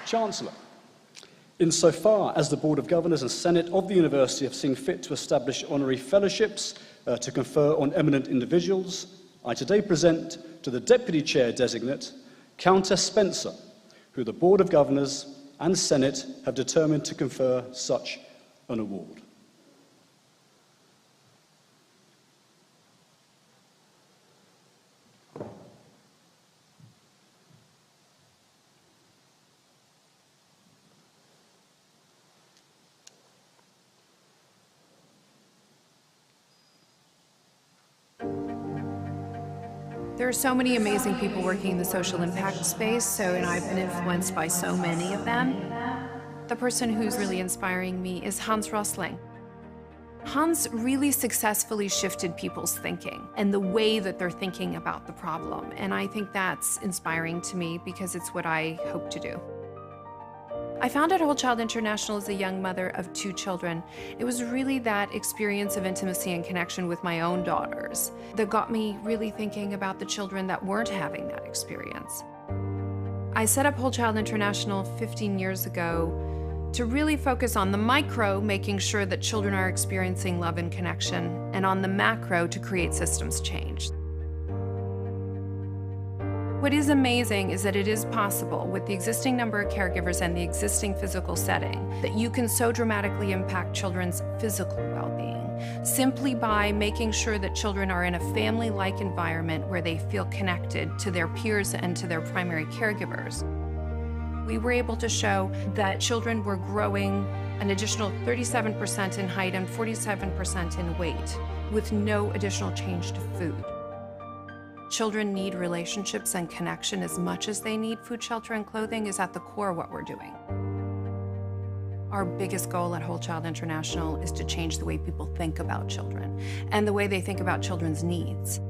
Chancellor, insofar as the Board of Governors and Senate of the University have seen fit to establish honorary fellowships to confer on eminent individuals, I today present to the Deputy Chair Designate, Countess Spencer, who the Board of Governors and Senate have determined to confer such an award. There are so many amazing people working in the social impact space, and I've been influenced by so many of them. The person who's really inspiring me is Hans Rosling. Hans really successfully shifted people's thinking and the way that they're thinking about the problem, and I think that's inspiring to me because it's what I hope to do. I founded Whole Child International as a young mother of 2 children. It was really that experience of intimacy and connection with my own daughters that got me really thinking about the children that weren't having that experience. I set up Whole Child International 15 years ago to really focus on the micro, making sure that children are experiencing love and connection, and on the macro to create systems change. What is amazing is that it is possible, with the existing number of caregivers and the existing physical setting, that you can so dramatically impact children's physical well-being simply by making sure that children are in a family-like environment where they feel connected to their peers and to their primary caregivers. We were able to show that children were growing an additional 37% in height and 47% in weight with no additional change to food. Children need relationships and connection as much as they need food, shelter, and clothing is at the core of what we're doing. Our biggest goal at Whole Child International is to change the way people think about children and the way they think about children's needs.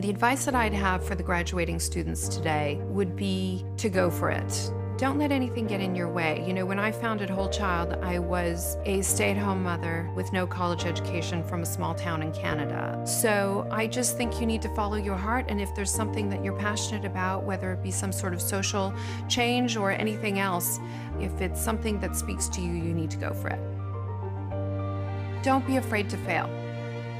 The advice that I'd have for the graduating students today would be to go for it. Don't let anything get in your way. You know, when I founded Whole Child, I was a stay-at-home mother with no college education from a small town in Canada. So I just think you need to follow your heart, and if there's something that you're passionate about, whether it be some sort of social change or anything else, if it's something that speaks to you, you need to go for it. Don't be afraid to fail.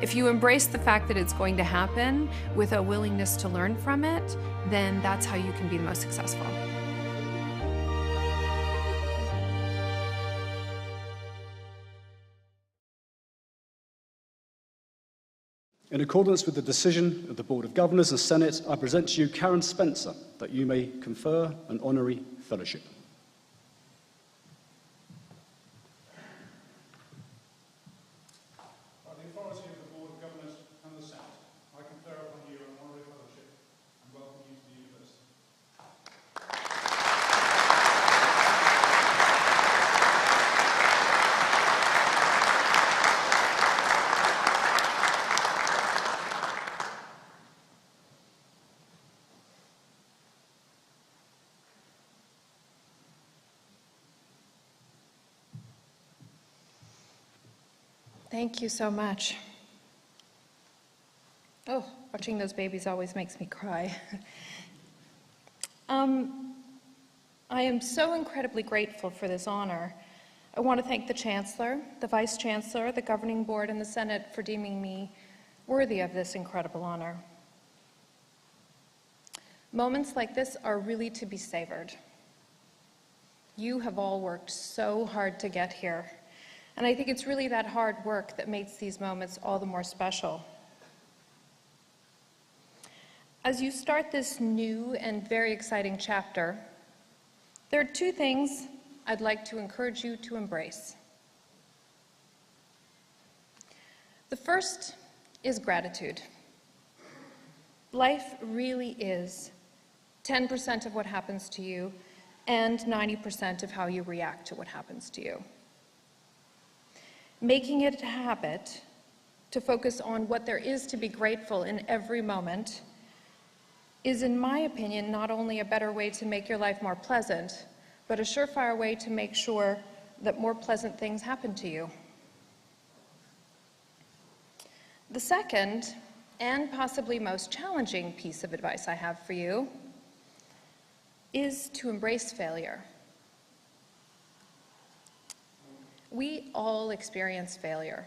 If you embrace the fact that it's going to happen with a willingness to learn from it, then that's how you can be the most successful. In accordance with the decision of the Board of Governors and Senate, I present to you Karen Spencer, that you may confer an honorary fellowship. By the authority of the Board of Governors and the Senate, I confer upon you an honorary fellowship and welcome you to the University. Thank you so much. Oh, watching those babies always makes me cry. I am so incredibly grateful for this honor. I want to thank the Chancellor, the Vice Chancellor, the Governing Board, and the Senate for deeming me worthy of this incredible honor. Moments like this are really to be savored. You have all worked so hard to get here. And I think it's really that hard work that makes these moments all the more special. As you start this new and very exciting chapter, there are 2 things I'd like to encourage you to embrace. The first is gratitude. Life really is 10% of what happens to you and 90% of how you react to what happens to you. Making it a habit to focus on what there is to be grateful in every moment is, in my opinion, not only a better way to make your life more pleasant, but a surefire way to make sure that more pleasant things happen to you. The second, and possibly most challenging piece of advice I have for you, is to embrace failure. We all experience failure.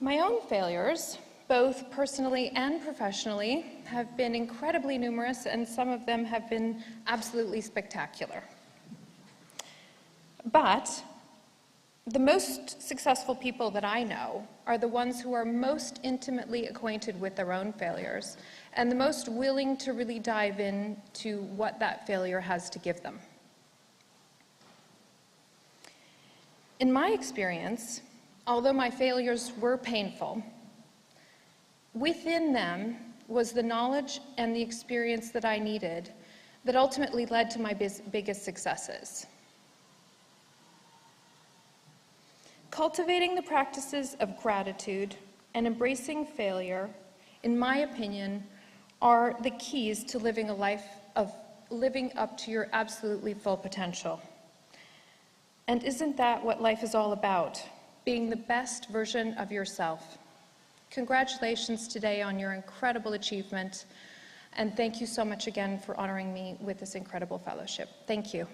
My own failures, both personally and professionally, have been incredibly numerous, and some of them have been absolutely spectacular. But the most successful people that I know are the ones who are most intimately acquainted with their own failures and the most willing to really dive into what that failure has to give them. In my experience, although my failures were painful, within them was the knowledge and the experience that I needed that ultimately led to my biggest successes. Cultivating the practices of gratitude and embracing failure, in my opinion, are the keys to living a life of living up to your absolutely full potential. And isn't that what life is all about? Being the best version of yourself. Congratulations today on your incredible achievement, and thank you so much again for honoring me with this incredible fellowship. Thank you.